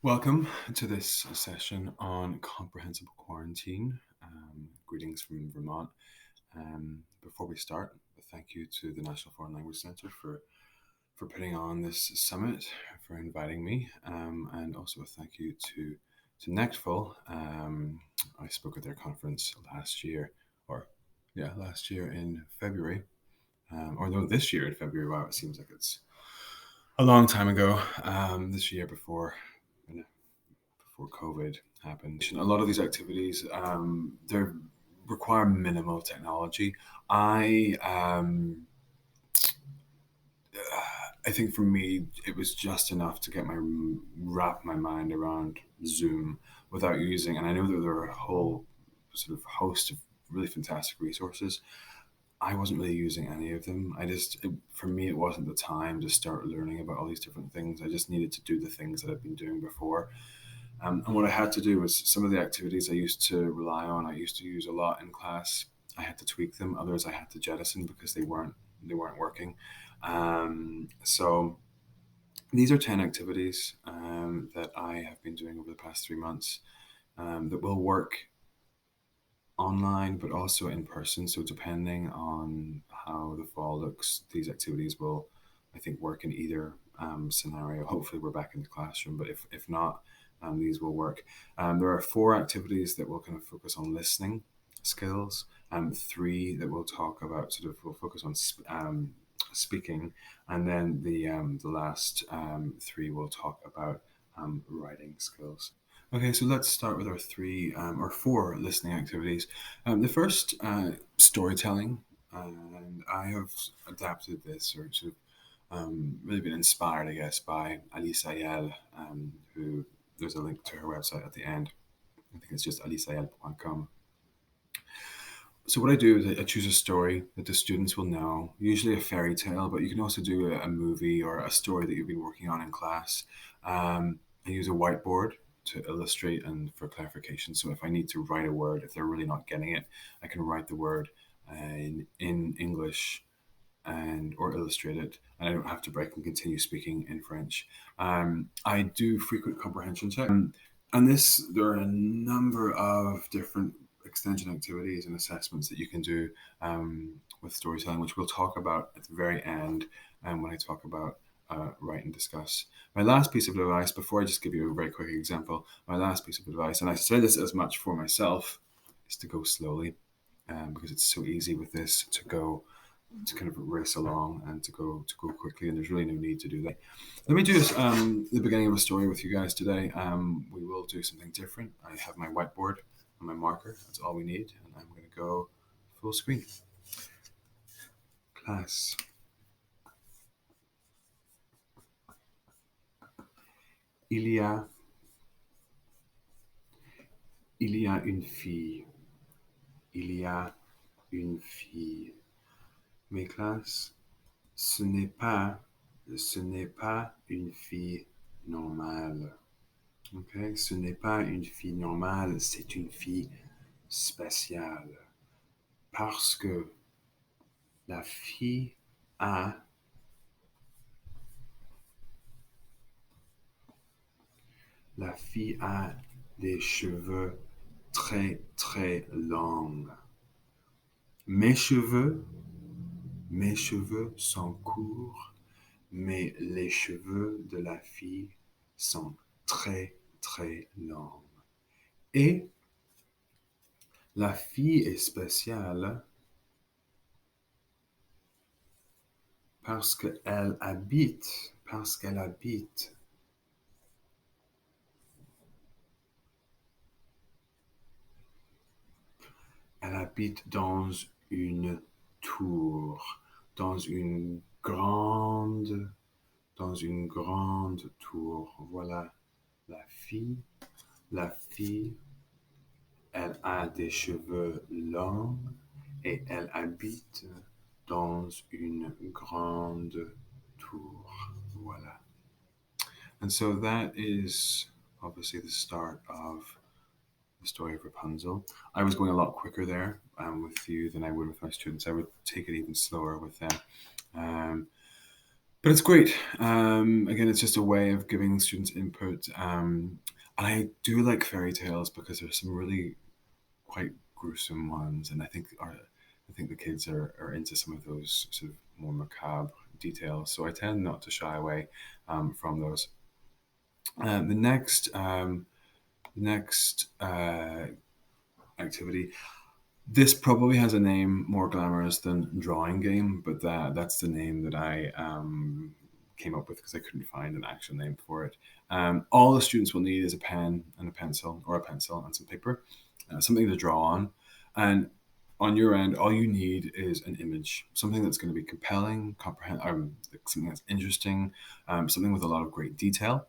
Welcome to this session on comprehensible quarantine. Greetings from Vermont. Before we start, thank you to the National Foreign Language Centre for putting on this summit, for inviting me, and also a thank you to Nectful. I spoke at their conference last year in February, or no, this year in February. Wow, it seems like it's a long time ago. This year before COVID happened. A lot of these activities, they require minimal technology. I think for me, it was just enough to wrap my mind around Zoom without using. And I know that there are a whole sort of host of really fantastic resources. I wasn't really using any of them. For me, it wasn't the time to start learning about all these different things. I just needed to do the things that I've been doing before. And what I had to do was some of the activities I used to rely on, I used to use a lot in class. I had to tweak them. Others I had to jettison because they weren't working. So these are 10 activities that I have been doing over the past 3 months that will work online, but also in person. So depending on how the fall looks, these activities will, I think, work in either scenario. Hopefully we're back in the classroom, but if not, these will work. There are 4 activities that will kind of focus on listening skills, 3 that will talk about will focus on speaking, and then the last 3 will talk about writing skills. Okay, so let's start with our 4 listening activities. The first, storytelling, and I have adapted this or sort of really been inspired, I guess, by Alice Ayel, who there's a link to her website at the end. I think it's just aliceayel.com. So what I do is I choose a story that the students will know, usually a fairy tale, but you can also do a movie or a story that you've been working on in class. I use a whiteboard to illustrate and for clarification. So if I need to write a word, if they're really not getting it, I can write the word in English or illustrate it, and I don't have to break and continue speaking in French. I do frequent comprehension checks, and there are a number of different extension activities and assessments that you can do with storytelling, which we'll talk about at the very end when I talk about write and discuss. My last piece of advice, before I just give you a very quick example, my last piece of advice, and I say this as much for myself, is to go slowly, because it's so easy with this to kind of race along and to go quickly, and there's really no need to do that. Let me do this the beginning of a story with you guys today. We will do something different. I have my whiteboard and my marker. That's all we need, and I'm going to go full screen. Class. Il y a une fille. Il y a une fille. Mes classes, ce n'est pas une fille normale. Okay? Ce n'est pas une fille normale, c'est une fille spéciale. Parce que la fille a des cheveux très très longs. Mes cheveux sont courts, mais les cheveux de la fille sont très très longs. Et la fille est spéciale parce qu'elle habite dans une tour, dans une grande tour. Voilà la fille. La fille, elle a des cheveux longs et elle habite dans une grande tour. Voilà. And so that is obviously the start of the story of Rapunzel. I was going a lot quicker there with you than I would with my students. I would take it even slower with them. But it's great. Again, it's just a way of giving students input. And I do like fairy tales because there's some really quite gruesome ones, and I think the kids are into some of those sort of more macabre details. So I tend not to shy away from those. The next activity. This probably has a name more glamorous than drawing game, but that's the name that I came up with because I couldn't find an actual name for it. All the students will need is a pen and a pencil, or a pencil and some paper, something to draw on. And on your end, all you need is an image, something that's going to be compelling, something that's interesting, something with a lot of great detail.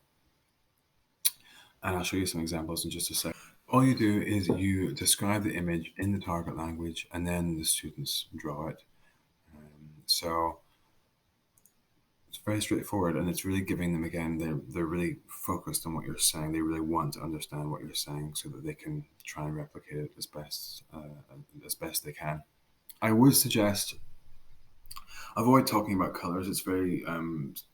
And I'll show you some examples in just a second. All you do is you describe the image in the target language, and then the students draw it. So it's very straightforward, and it's really giving them, again, they're really focused on what you're saying. They really want to understand what you're saying so that they can try and replicate it as best they can. I would suggest avoid talking about colors. It's very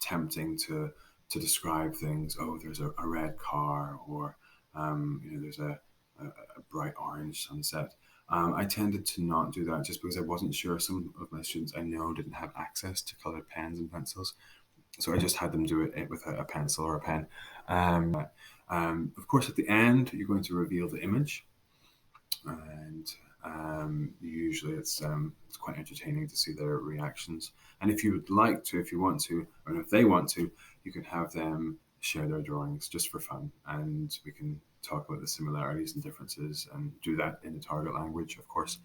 tempting to describe things. Oh, there's a red car, or there's a bright orange sunset. I tended to not do that just because I wasn't sure. Some of my students I know didn't have access to colored pens and pencils, so I just had them do it with a pencil or a pen. Of course, at the end, you're going to reveal the image, and usually it's quite entertaining to see their reactions. And if you would like to, if you want to, or if they want to, you can have them share their drawings just for fun, and we can talk about the similarities and differences, and do that in the target language, of course.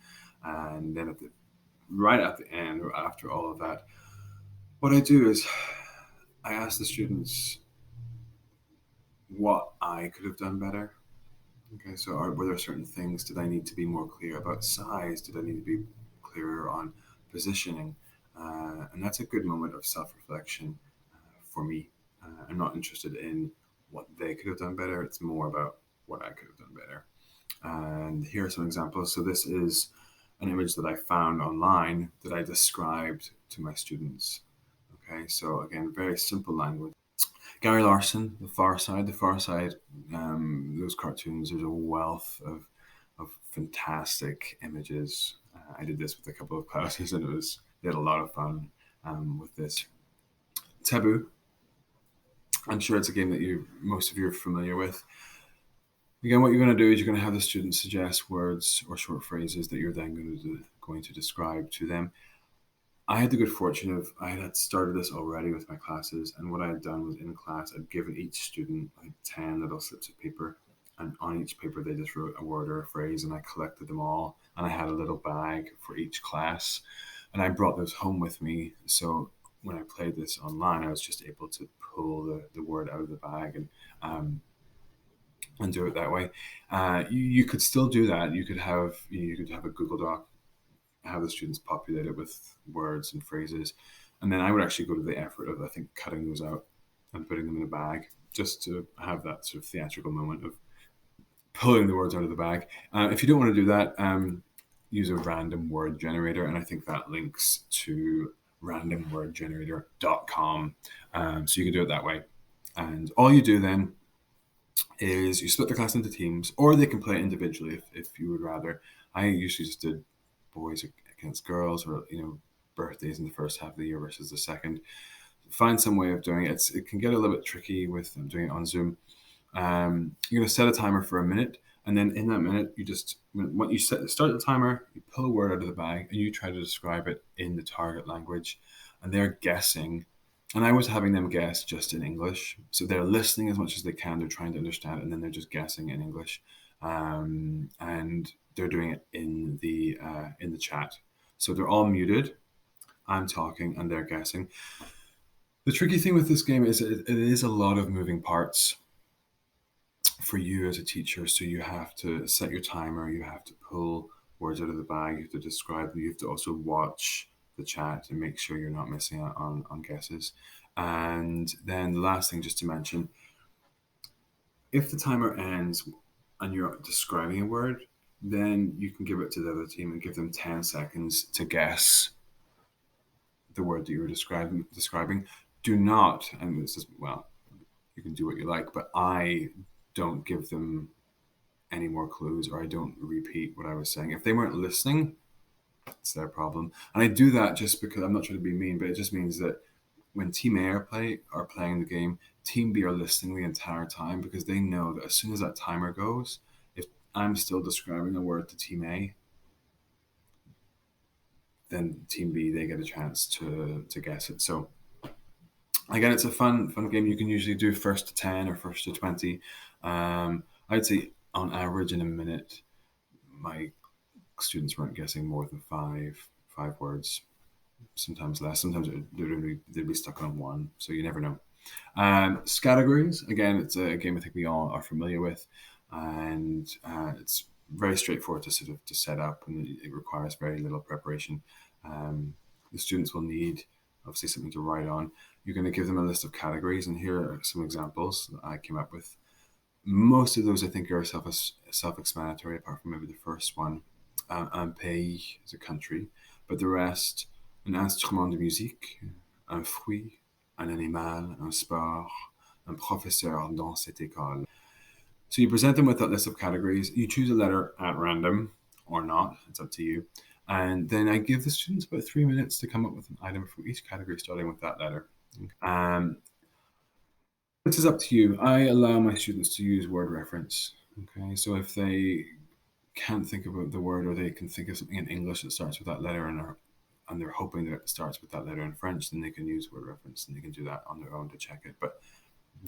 And then right at the end, or after all of that, what I do is I ask the students what I could have done better. Okay, so were there certain things? Did I need to be more clear about size? Did I need to be clearer on positioning? And that's a good moment of self-reflection for me. I'm not interested in what they could have done better. It's more about what I could have done better. And here are some examples. So this is an image that I found online that I described to my students. Okay, so again, very simple language. Gary Larson, The Far Side. The Far Side, those cartoons, there's a wealth of fantastic images. I did this with a couple of classes, and they had a lot of fun with this. Taboo. I'm sure it's a game that most of you are familiar with. Again, what you're going to do is you're going to have the students suggest words or short phrases that you're then going to describe to them. I had the good fortune of I had started this already with my classes, and what I had done was in class I'd given each student like 10 little slips of paper, and on each paper they just wrote a word or a phrase, and I collected them all, and I had a little bag for each class, and I brought those home with me. So when I played this online, I was just able to pull the word out of the bag and do it that way. You could still do that. You could have a Google Doc, have the students populate it with words and phrases, and then I would actually go to the effort of, I think, cutting those out and putting them in a bag, just to have that sort of theatrical moment of pulling the words out of the bag. If you don't want to do that, use a random word generator, and I think that links to randomwordgenerator.com. So you can do it that way. And all you do then is you split the class into teams, or they can play individually if you would rather. I usually just did boys against girls, or birthdays in the first half of the year versus the second. Find some way of doing it. It can get a little bit tricky with doing it on Zoom. You're going to set a timer for a minute, and then in that minute, when you start the timer, you pull a word out of the bag and you try to describe it in the target language, and they're guessing. And I was having them guess just in English, so they're listening as much as they can. They're trying to understand, and then they're just guessing in English, and they're doing it in the chat. So they're all muted. I'm talking, and they're guessing. The tricky thing with this game is it is a lot of moving parts for you as a teacher. So you have to set your timer, you have to pull words out of the bag, you have to describe them, you have to also watch the chat and make sure you're not missing out on guesses. And then the last thing just to mention, if the timer ends and you're describing a word, then you can give it to the other team and give them 10 seconds to guess the word that you were describing. do not, and this is, well, you can do what you like, but I don't give them any more clues, or I don't repeat what I was saying. If they weren't listening, it's their problem. And I do that just because I'm not trying to be mean, but it just means that when Team A are playing the game, Team B are listening the entire time, because they know that as soon as that timer goes, if I'm still describing a word to Team A, then Team B, they get a chance to guess it. So again, it's a fun game. You can usually do first to 10 or first to 20. I'd say on average in a minute, my students weren't guessing more than five words. Sometimes less. Sometimes they'd be stuck on one. So you never know. Scattegories, again, it's a game I think we all are familiar with, and it's very straightforward to sort of to set up, and it requires very little preparation. The students will need obviously something to write on. You're going to give them a list of categories, and here are some examples that I came up with. Most of those I think are self-explanatory, apart from maybe the first one. Un pays is a country, but the rest: un instrument de musique, un fruit, un animal, un sport, un professeur dans cette école. So you present them with that list of categories. You choose a letter at random or not, it's up to you. And then I give the students about 3 minutes to come up with an item for each category, starting with that letter. Um, this is up to you. I allow my students to use word reference. Okay, so if they can't think about the word, or they can think of something in English that starts with that letter, and they're hoping that it starts with that letter in French, then they can use word reference, and they can do that on their own to check it. But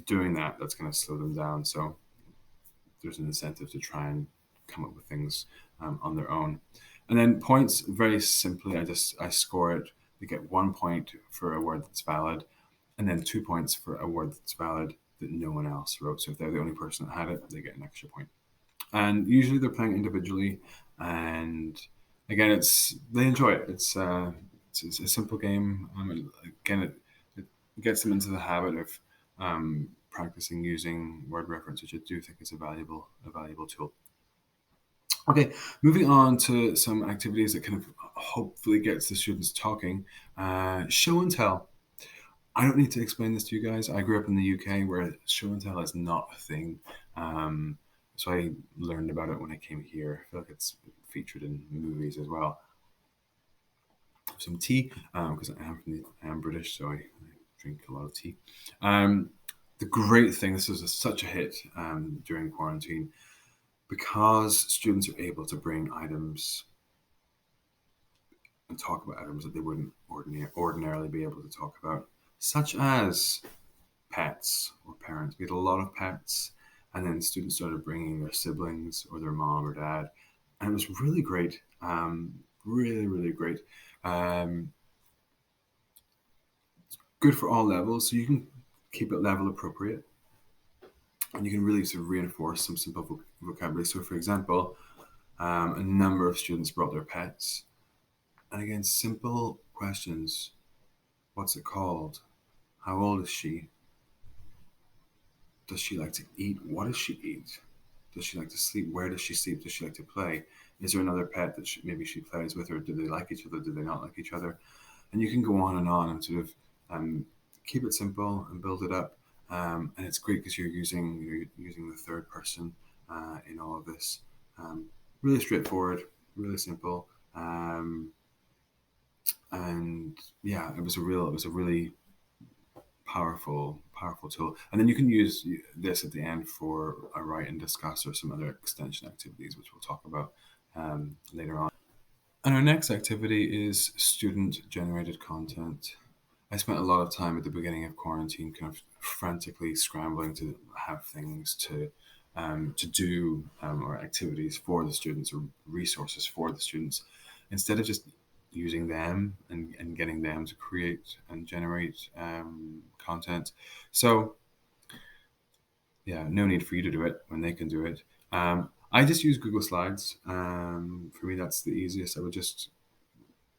doing that's going to slow them down. So there's an incentive to try and come up with things on their own. And then points, very simply, I score it. They get 1 point for a word that's valid, and then 2 points for a word that's valid that no one else wrote. So if they're the only person that had it, they get an extra point. And usually they're playing individually, and again, they enjoy it. It's a simple game. Again, it gets them into the habit of practicing using word reference, which I do think is a valuable tool. Okay, moving on to some activities that kind of hopefully gets the students talking. Show and tell. I don't need to explain this to you guys. I grew up in the UK, where show and tell is not a thing. So I learned about it when I came here. I feel like it's featured in movies as well. Some tea, because I am British, so I drink a lot of tea. The great thing, this was such a hit during quarantine, because students are able to bring items and talk about items that they wouldn't ordinarily be able to talk about, such as pets or parents. We had a lot of pets, and then students started bringing their siblings or their mom or dad, and it was really great. Really great. Good for all levels, so you can keep it level appropriate, and you can really sort of reinforce some simple vocabulary. So, for example, a number of students brought their pets, and again, simple questions: what's it called? How old is she? Does she like to eat? What does she eat? Does she like to sleep? Where does she sleep? Does she like to play? Is there another pet that maybe she plays with, or do they like each other? Do they not like each other? And you can go on and sort of keep it simple and build it up. And it's great because you're using the third person in all of this. Really straightforward, really simple, and yeah, it was a really powerful tool. And then you can use this at the end for a write and discuss, or some other extension activities, which we'll talk about later on. And our next activity is student generated content. I spent a lot of time at the beginning of quarantine kind of frantically scrambling to have things to do, or activities for the students, or resources for the students, instead of just using them and getting them to create and generate content. So yeah, no need for you to do it when they can do it. I just use Google Slides. For me, that's the easiest. I would just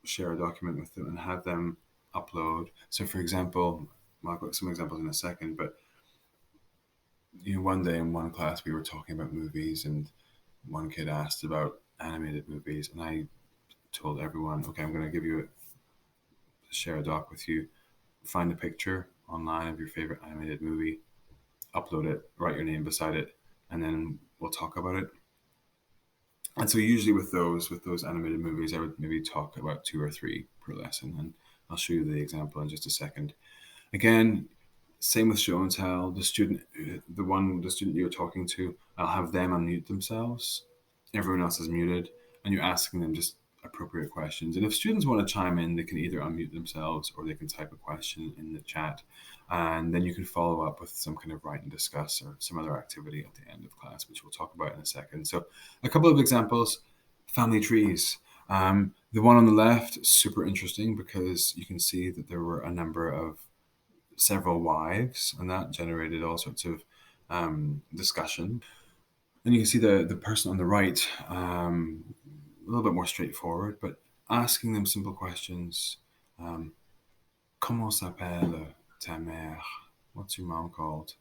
share a document with them and have them upload. So, for example, I'll put some examples in a second, but one day in one class we were talking about movies, and one kid asked about animated movies, and I told everyone, okay, I'm going to share a doc with you. Find a picture online of your favorite animated movie, upload it, write your name beside it, and then we'll talk about it. And so usually with those animated movies, I would maybe talk about 2 or 3 per lesson, and I'll show you the example in just a second. Again, same with show and tell. The student you're talking to, I'll have them unmute themselves. Everyone else is muted, and you're asking them just appropriate questions. And if students want to chime in, they can either unmute themselves or they can type a question in the chat, and then you can follow up with some kind of write and discuss or some other activity at the end of class, which we'll talk about in a second. So, a couple of examples: family trees. The one on the left, super interesting because you can see that there were a number of several wives, and that generated all sorts of discussion. And you can see the person on the right, a little bit more straightforward, but asking them simple questions. Comment s'appelle ta mère? What's your mom called?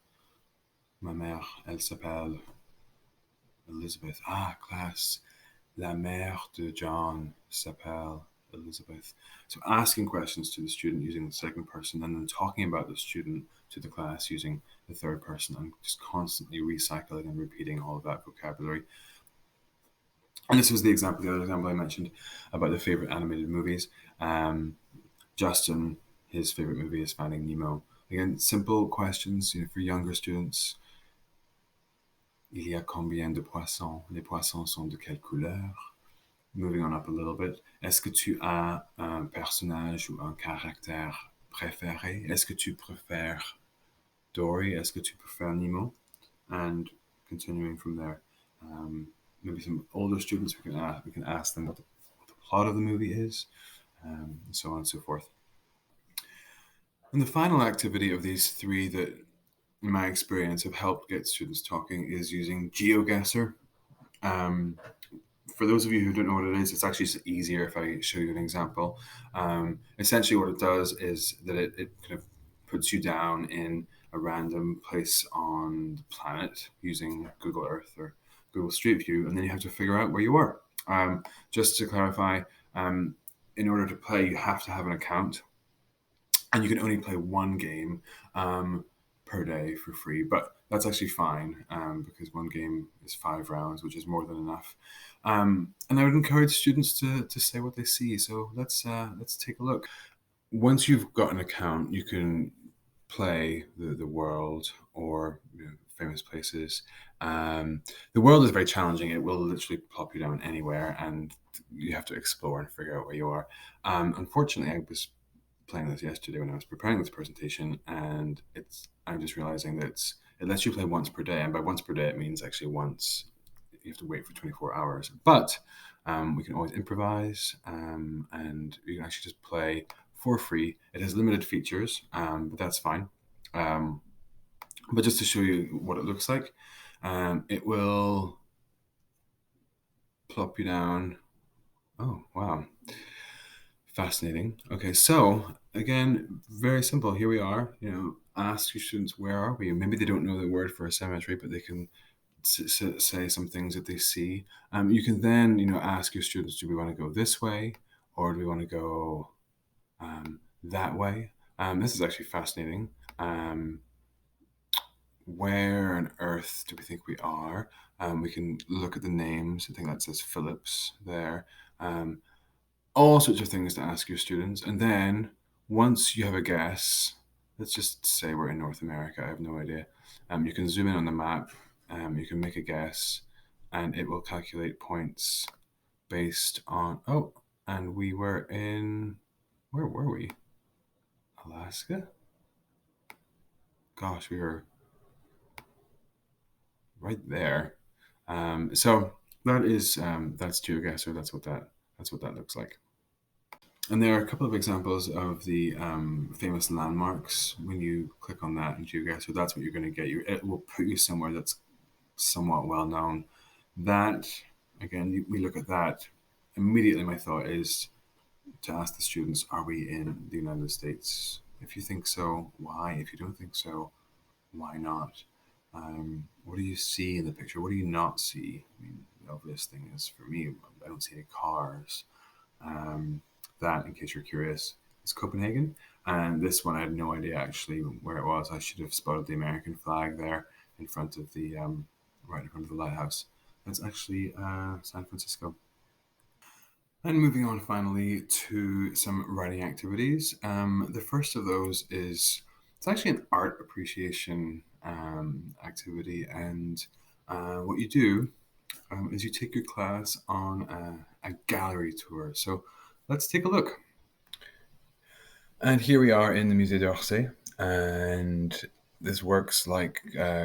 Ma mère, elle s'appelle Elizabeth. Ah, classe. La mère de John s'appelle Elizabeth. So asking questions to the student using the second person, and then talking about the student to the class using the third person, and just constantly recycling and repeating all of that vocabulary. And this was the other example I mentioned about the favorite animated movies. Justin, his favorite movie is Finding Nemo. Again, simple questions, for younger students. Il y a combien de poissons? Les poissons sont de quelle couleur? Moving on up a little bit. Est-ce que tu as un personnage ou un caractère préféré? Est-ce que tu préfères Dory? Est-ce que tu préfères Nemo? And continuing from there, maybe some older students, we can ask them what the plot of the movie is, and so on and so forth. And the final activity of these 3 that, in my experience, have helped get students talking is using GeoGuessr. For those of you who don't know what it is, it's actually easier if I show you an example. Essentially, what it does is that it kind of puts you down in a random place on the planet using Google Earth or Google Street View, and then you have to figure out where you are. Just to clarify, in order to play, you have to have an account, and you can only play 1 game per day for free. But that's actually fine because 1 game is 5 rounds, which is more than enough. And I would encourage students to say what they see. So let's take a look. Once you've got an account, you can play the world or famous places. The world is very challenging. It will literally plop you down anywhere, and you have to explore and figure out where you are. Unfortunately, I was playing this yesterday when I was preparing this presentation, and I'm just realizing that it lets you play once per day, and by once per day it means actually once. You have to wait for 24 hours, but we can always improvise, and you can actually just play for free. It has limited features, but that's fine. But just to show you what it looks like, it will plop you down. Oh, wow. Fascinating. Okay, so again, very simple. Here we are. Ask your students, where are we? Maybe they don't know the word for a cemetery, but they can say some things that they see. You can then, ask your students, do we want to go this way, or do we want to go that way? This is actually fascinating. Where on earth do we think we are? We can look at the names. I think that says Phillips there. All sorts of things to ask your students. And then once you have a guess, let's just say we're in North America. I have no idea. You can zoom in on the map. You can make a guess, and it will calculate points based on. Oh, and we were in. Where were we? Alaska? Gosh, we were right there. So that is that's GeoGuessr. That's what that looks like. And there are a couple of examples of the famous landmarks. When you click on that in GeoGuessr, that's what you're going to get. It will put you somewhere that's somewhat well known. That, again, we look at that. Immediately, my thought is to ask the students, are we in the United States? If you think so, why? If you don't think so, why not? What do you see in the picture? What do you not see? I mean, the obvious thing is, for me, I don't see any cars. That, in case you're curious, It's Copenhagen. And this one, I had no idea actually where it was. I should have spotted the American flag there in front of the right in front of the lighthouse. That's actually San Francisco. And moving on finally to some writing activities. The first of those is it's actually an art appreciation activity, and what you do is you take your class on a gallery tour. So let's take a look. And here we are in the Musée d'Orsay, and this works like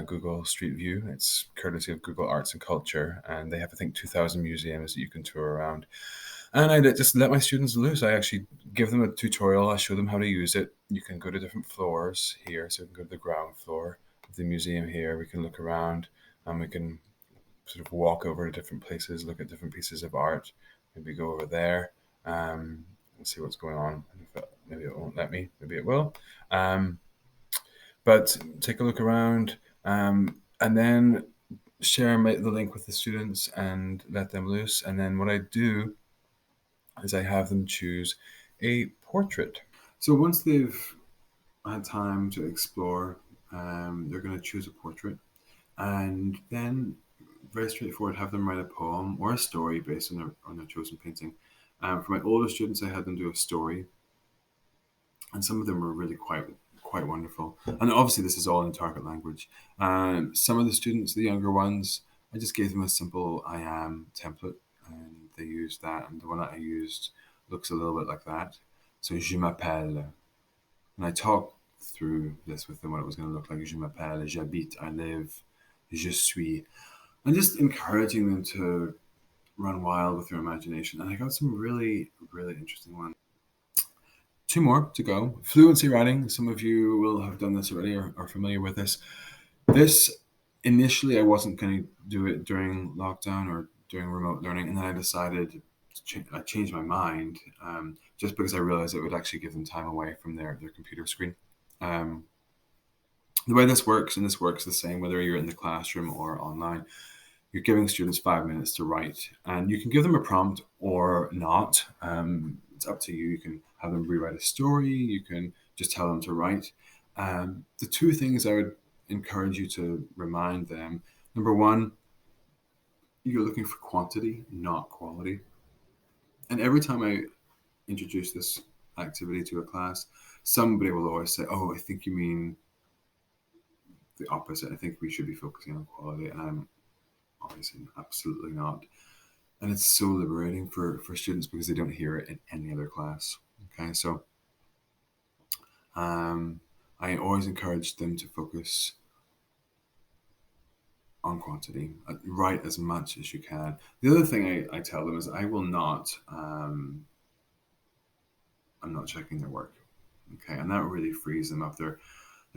Google Street View. It's courtesy of Google Arts and Culture, and they have, I think, 2,000 museums that you can tour around. And I just let my students loose. I actually give them a tutorial. I show them how to use it. You can go to different floors here. So we can go to the ground floor of the museum here. We can look around, and we can sort of walk over to different places, look at different pieces of art. Maybe go over there and see what's going on. Maybe it won't let me. Maybe it will. But take a look around, and then share the link with the students and let them loose. And then what I do is I have them choose a portrait. So once they've had time to explore, they're going to choose a portrait, and then very straightforward, have them write a poem or a story based on their chosen painting. For my older students, I had them do a story, and some of them were really quite wonderful. And obviously, this is all in target language. Some of the students, the younger ones, I just gave them a simple "I am" template, and they used that. And the one that I used looks a little bit like that. So je m'appelle, and I talked through this with them what it was going to look like. Je m'appelle, j'habite, I live, je suis, and just encouraging them to run wild with their imagination. And I got some really, really interesting ones. Two more to go. Fluency-Writing. Some of you will have done this already or are familiar with this. This, initially, I wasn't going to do it during lockdown or during remote learning. And then I decided, I changed my mind just because I realized it would actually give them time away from their computer screen. The way this works, and this works the same whether you're in the classroom or online, you're giving students 5 minutes to write, and you can give them a prompt or not. It's up to you. You can have them rewrite a story. You can just tell them to write. The two things I would encourage you to remind them: number one, you're looking for quantity, not quality. And every time I introduce this activity to a class, somebody will always say, "Oh, I think you mean the opposite. I think we should be focusing on quality." And I'm obviously absolutely not. And it's so liberating for students because they don't hear it in any other class. Okay, so I always encourage them to focus on quantity. Write as much as you can. The other thing I tell them is I will not, I'm not checking their work. Okay, and that really frees them up. Their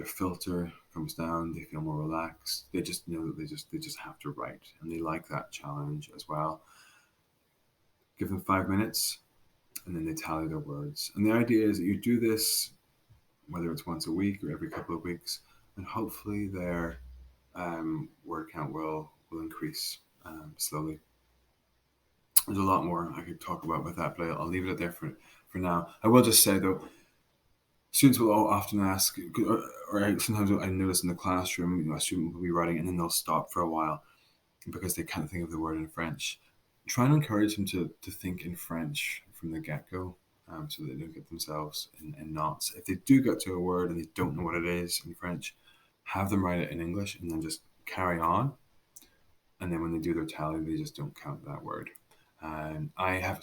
filter comes down. They feel more relaxed. They just know that they just have to write, and they like that challenge as well. Give them 5 minutes, and then they tally their words. And the idea is that you do this whether it's once a week or every couple of weeks, and hopefully their word count will increase slowly. There's a lot more I could talk about with that, but I'll leave it there for now. I will just say though, students will often ask, or sometimes I notice in the classroom, a student will be writing and then they'll stop for a while because they can't think of the word in French. Try and encourage them to think in French from the get-go, so they don't get themselves in knots. If they do get to a word and they don't know what it is in French, have them write it in English and then just carry on. And then when they do their tally, they just don't count that word. And I have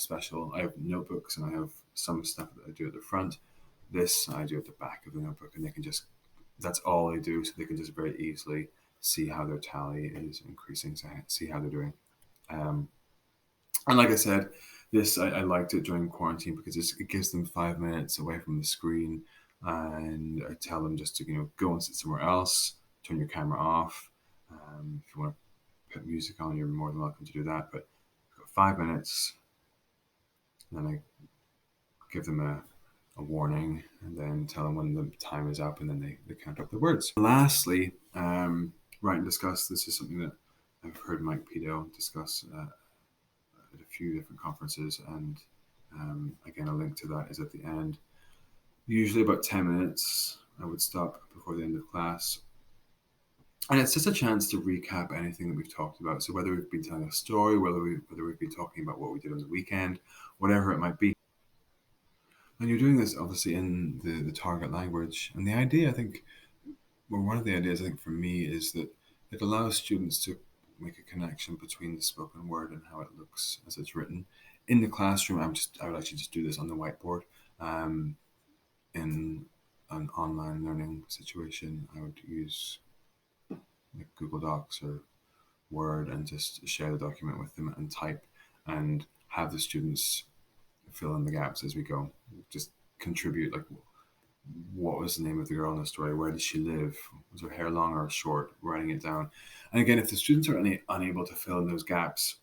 notebooks and I have some stuff that I do at the front. This I do at the back of the notebook, and they can just, that's all they do, so they can just very easily see how their tally is increasing, so see how they're doing. And like I said, I liked it during quarantine because it gives them 5 minutes away from the screen, and I tell them just to go and sit somewhere else, turn your camera off. If you want to put music on, you're more than welcome to do that. But 5 minutes, and then I give them a warning, and then tell them when the time is up, and then they count up the words. Lastly, write and discuss. This is something that I've heard Mike Pito discuss at a few different conferences, and again, a link to that is at the end. Usually about 10 minutes, I would stop before the end of class. And it's just a chance to recap anything that we've talked about. So whether we've been telling a story, whether we've been talking about what we did on the weekend, whatever it might be. And you're doing this obviously in the target language. And the idea, I think, well, one of the ideas I think for me is that it allows students to make a connection between the spoken word and how it looks as it's written. In the classroom, I would actually just do this on the whiteboard. Um, in an online learning situation, I would use like Google Docs or Word and just share the document with them and type and have the students fill in the gaps as we go. Just contribute, like, what was the name of the girl in the story? Where did she live? Was her hair long or short? Writing it down. And again, if the students are unable to fill in those gaps,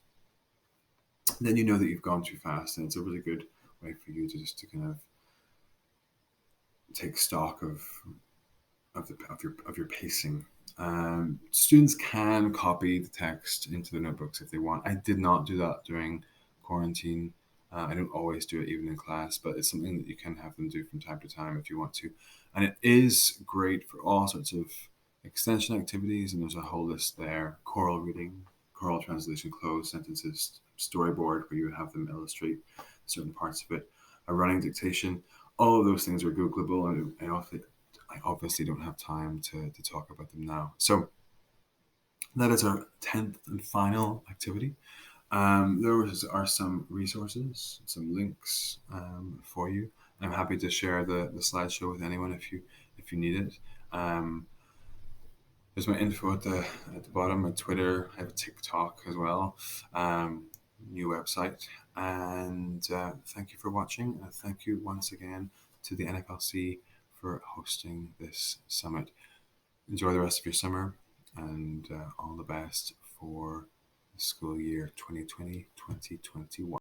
then you know that you've gone too fast, and it's a really good way for you to just to kind of take stock of your pacing. Students can copy the text into the notebooks if they want. I did not do that during quarantine. I don't always do it even in class, but it's something that you can have them do from time to time if you want to. And it is great for all sorts of extension activities, and there's a whole list there: choral reading, choral translation, closed sentences, storyboard where you have them illustrate certain parts of it, a running dictation. All of those things are Googleable, and I obviously don't have time to talk about them now. So that is our 10th and final activity. There are some resources, some links for you. I'm happy to share the slideshow with anyone if you need it. There's my info at the bottom, my Twitter. I have a TikTok as well. New website. And thank you for watching. And thank you once again to the NFLC for hosting this summit. Enjoy the rest of your summer, and all the best for the school year 2020-2021.